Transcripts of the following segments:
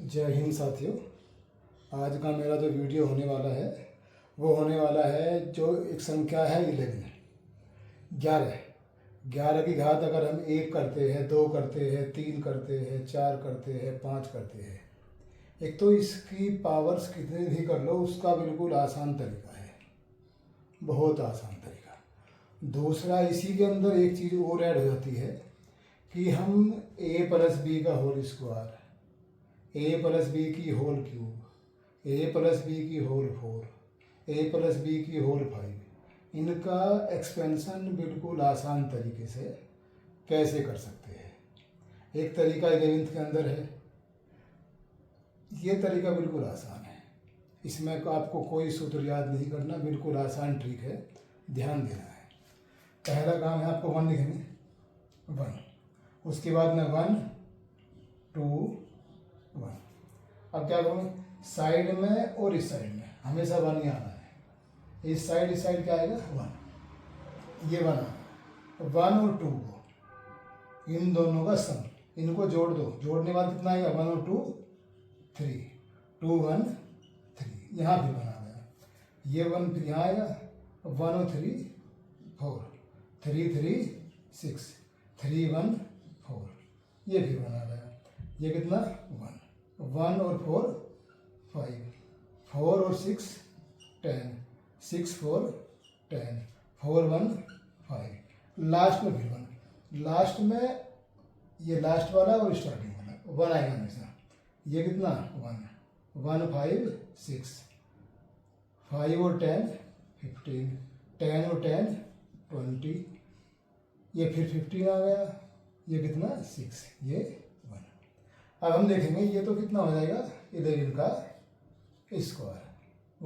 जय हिंद साथियों। आज का मेरा जो वीडियो होने वाला है वो होने वाला है जो एक संख्या है 11। 11 की घात अगर हम 1 करते हैं, 2 करते हैं, 3 करते हैं, 4 करते हैं, 5 करते हैं, एक तो इसकी पावर्स कितनी भी कर लो उसका बिल्कुल आसान तरीका है, बहुत आसान तरीका। दूसरा, इसी के अंदर एक चीज़ और ऐड हो जाती है कि हम a प्लस बी का whole square, a plus B की whole cube, a plus B की होल 4, a प्लस बी की होल 5, इनका एक्सपेंशन बिल्कुल आसान तरीके से कैसे कर सकते हैं। एक तरीका 11th के अंदर है, ये तरीका बिल्कुल आसान है, इसमें आपको कोई सूत्र याद नहीं करना, बिल्कुल आसान ट्रिक है, ध्यान देना है। पहला काम है आपको 1 लिखेंगे, 1, उसके बाद में 1 2 1। अब क्या करूँगा, साइड में और इस साइड में हमेशा 1 ही आना है। इस साइड क्या आएगा 1, ये 1 आएगा। 1 और 2 को, इन दोनों का सम, इनको जोड़ दो, जोड़ने बाद कितना आएगा 1 और 2 3, 2 1 3, यहाँ फिर 1 आ गया, ये 1 फिर यहाँ आएगा, 1 और 3 4, 3 3 6, 3 1 4, ये फिर 1 आ गया, ये कितना 1, 1 और 4 5, 4 और 6 10, 6 4 10, 4 1 5, लास्ट में फिर 1, लास्ट में ये लास्ट वाला और स्टार्टिंग वाला 1 आएगा हमेशा, ये कितना 1 1 5 6, 5 और 10 15, 10 और 10 20, ये फिर 15 आ गया, ये कितना 6, ये 1। अब हम देखेंगे ये तो कितना हो जाएगा 11 का स्क्वायर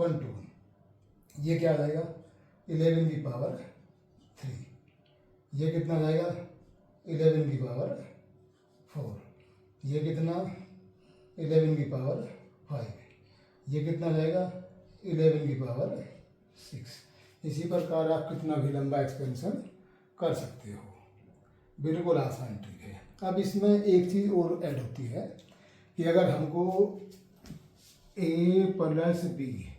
1 2 1, ये क्या आ जाएगा 11 की पावर 3, ये कितना जाएगा 11 की पावर 4, ये कितना 11 की पावर 5, ये कितना जाएगा 11 की पावर 6। इसी प्रकार आप कितना भी लंबा एक्सपेंशन कर सकते हो, बिल्कुल आसान ट्रिक है। अब इसमें एक चीज़ और ऐड होती है कि अगर हमको a प्लस बी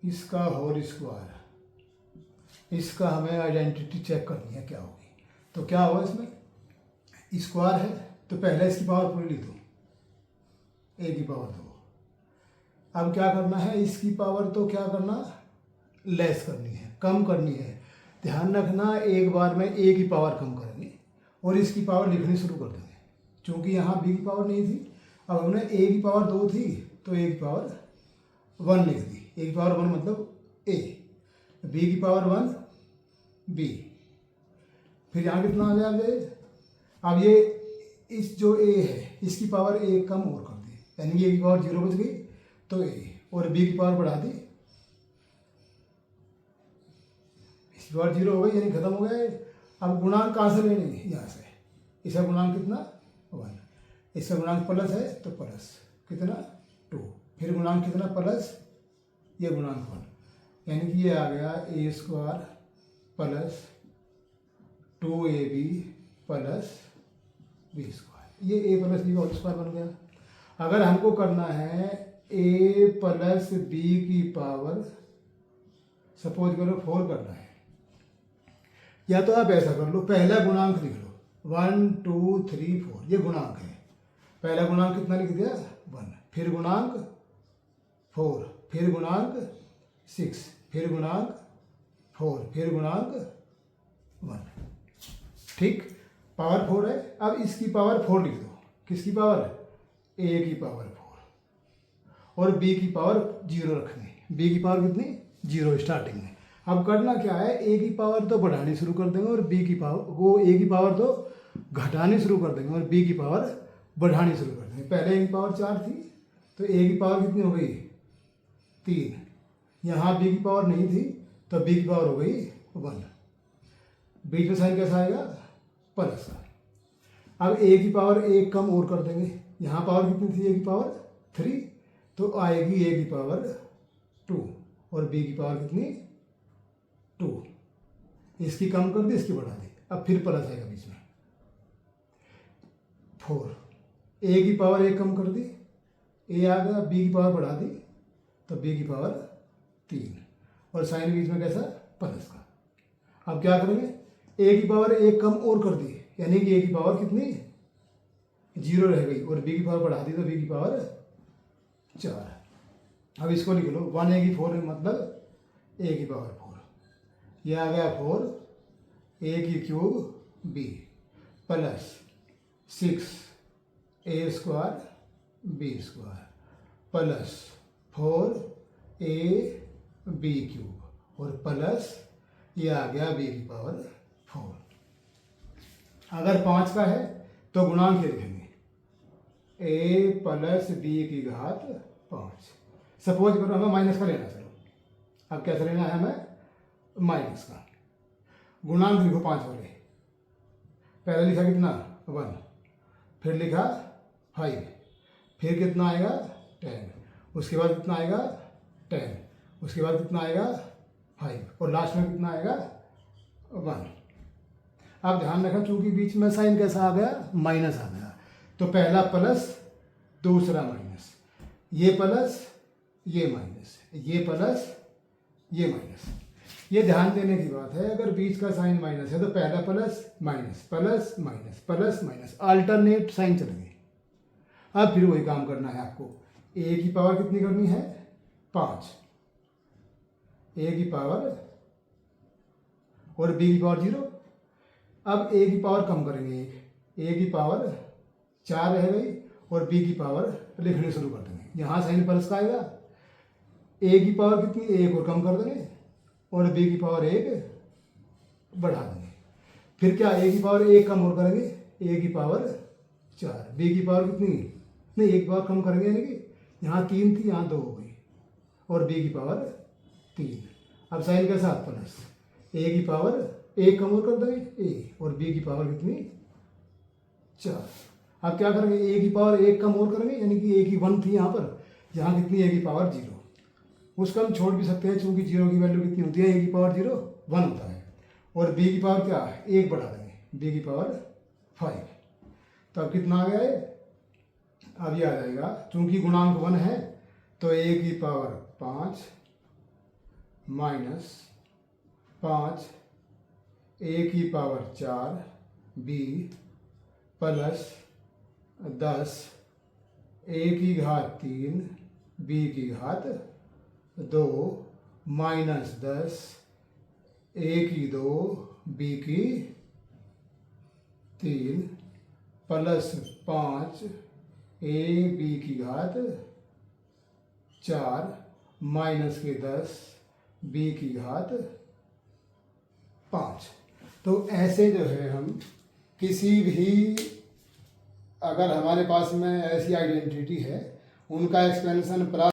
इसका होल स्क्वायर, इसका हमें आइडेंटिटी चेक करनी है क्या होगी, तो क्या होगा, इसमें स्क्वायर है तो पहले इसकी पावर पूरी लिख दो, a की पावर 2। अब क्या करना है, इसकी पावर तो क्या करना, लेस करनी है, कम करनी है। ध्यान रखना, एक बार में a की पावर कम करेंगे और इसकी पावर लिखनी शुरू कर देंगे, क्योंकि यहाँ b की पावर नहीं थी, अब हमने a की पावर 2 थी तो a की पावर 1 लिख दी, a की पावर 1 मतलब a, b की पावर 1 b, फिर यहाँ कितना आ गया। अब ये इस जो a है इसकी पावर 1 कम और कर दी, यानी कि a की पावर 0 बच गई तो a, और b की पावर बढ़ा दी, इसकी पावर 0 हो गई यानी खत्म हो गया। अब गुणांक कहाँ से लेने, यहाँ से, इसका गुणांक कितना 1, इसका गुणांक प्लस है तो प्लस कितना 2, फिर गुणांक कितना प्लस, ये गुणांक 1, यानी कि ये आ गया a square plus 2ab plus B square, ये a प्लस बी का होल स्क्वायर बन गया। अगर हमको करना है a प्लस बी की पावर सपोज करो 4 करना है, या तो आप ऐसा कर लो, पहला गुणांक लिख लो 1 2 3 4, ये गुणांक है, पहला गुणांक कितना लिख दिया 1, फिर गुणांक 4, फिर गुणांक 6, फिर गुणांक 4, फिर गुणांक 1, ठीक, पावर 4 है। अब इसकी पावर 4 लिख दो, किसकी पावर, a की पावर 4 और b की पावर 0 रखनी, b की पावर कितनी 0 स्टार्टिंग में। अब करना क्या है, a की पावर तो बढ़ानी शुरू कर देंगे और b की पावर, वो a की पावर तो घटानी शुरू कर देंगे और b की पावर बढ़ानी शुरू कर देंगे। पहले a की पावर 4 थी तो a की पावर कितनी हो गई 3, यहाँ b की पावर नहीं थी तो b की पावर हो गई 1, बीच में साइन कैसा आएगा प्लस का। अब a की पावर 1 कम और कर देंगे, यहाँ पावर कितनी थी a की पावर 3, तो आएगी a की पावर 2 और b की पावर कितनी 2, इसकी कम कर दी, इसकी बढ़ा दी, अब फिर प्लस आएगा बीच में 4, ए की पावर एक कम कर दी, ए आ गया, बी की पावर बढ़ा दी तो बी की पावर 3 और साइन बीच में कैसा प्लस का। अब क्या करेंगे, ए की पावर एक कम और कर दी यानी कि ए की पावर कितनी 0 रह गई और बी की पावर बढ़ा दी तो बी की पावर 4। अब इसको लिख लो 1 ए की 4 मतलब ए की पावर 4, यह आ गया 4 ए की cube B plus 6 A square B square plus 4 A B cube और प्लस ये आ गया बी की पावर 4। अगर 5 का है तो गुणांक लिखेंगे ए प्लस बी की घात 5। सपोज करो हमें माइनस का लेना, चलो अब कैसे लेना है हमें माइनस का। गुणांक लिखो 5 वाले, पहले लिखा कितना 1, फिर लिखा 5, फिर कितना आएगा 10, उसके बाद कितना आएगा 10, उसके बाद कितना आएगा 5 और लास्ट में कितना आएगा 1। अब ध्यान रखें चूंकि बीच में साइन कैसा आ गया माइनस आ गया तो पहला प्लस दूसरा माइनस, ये प्लस ये माइनस, ये प्लस ये माइनस। ये ध्यान देने की बात है, अगर बीच का साइन माइनस है तो पहला plus minus plus minus plus minus alternate sign चलेंगे। अब फिर वही काम करना है आपको, ए की पावर कितनी करनी है 5, ए की पावर और बी की पावर 0। अब ए की पावर कम करेंगे, ए की पावर 4 रह गई और बी की पावर लिखने शुरू कर देंगे, यहाँ साइन प्लस का आएगा, ए की पावर कितनी 1 और कम कर देंगे और बी की पावर 1 बढ़ा देंगे। फिर क्या ए की पावर 1 कम और करेंगे, ए की पावर 4, बी की पावर कितनी नहीं 1 पावर कम करेंगे यानी कि यहाँ 3 थी यहाँ 2 हो गई और बी की पावर 3। अब साइन के साथ प्लस, ए की पावर 1 कम और कर देंगे ए और बी की पावर कितनी 4। अब क्या करेंगे ए की पावर 1 कम और करेंगे यानी कि ए की 1 थी यहाँ पर, यहाँ कितनी ए की पावर 0, उसको हम छोड़ भी सकते हैं चूंकि 0 की वैल्यू कितनी होती है ए की पावर 0 1 होता है और बी की पावर क्या 1 बढ़ा देंगे, बी की पावर 5। तो अब कितना आ गया है, अब ये आ जाएगा चूंकि गुणांक 1 है तो ए की पावर 5 माइनस 5 ए की पावर 4 बी प्लस 10 ए की घात 3 बी की घात 2 माइनस 10 ए की 2 बी की 3 प्लस 5 ए बी की घात 4 माइनस के 10 बी की घात 5। तो ऐसे जो है हम किसी भी अगर हमारे पास में ऐसी आइडेंटिटी है उनका एक्सपेंशन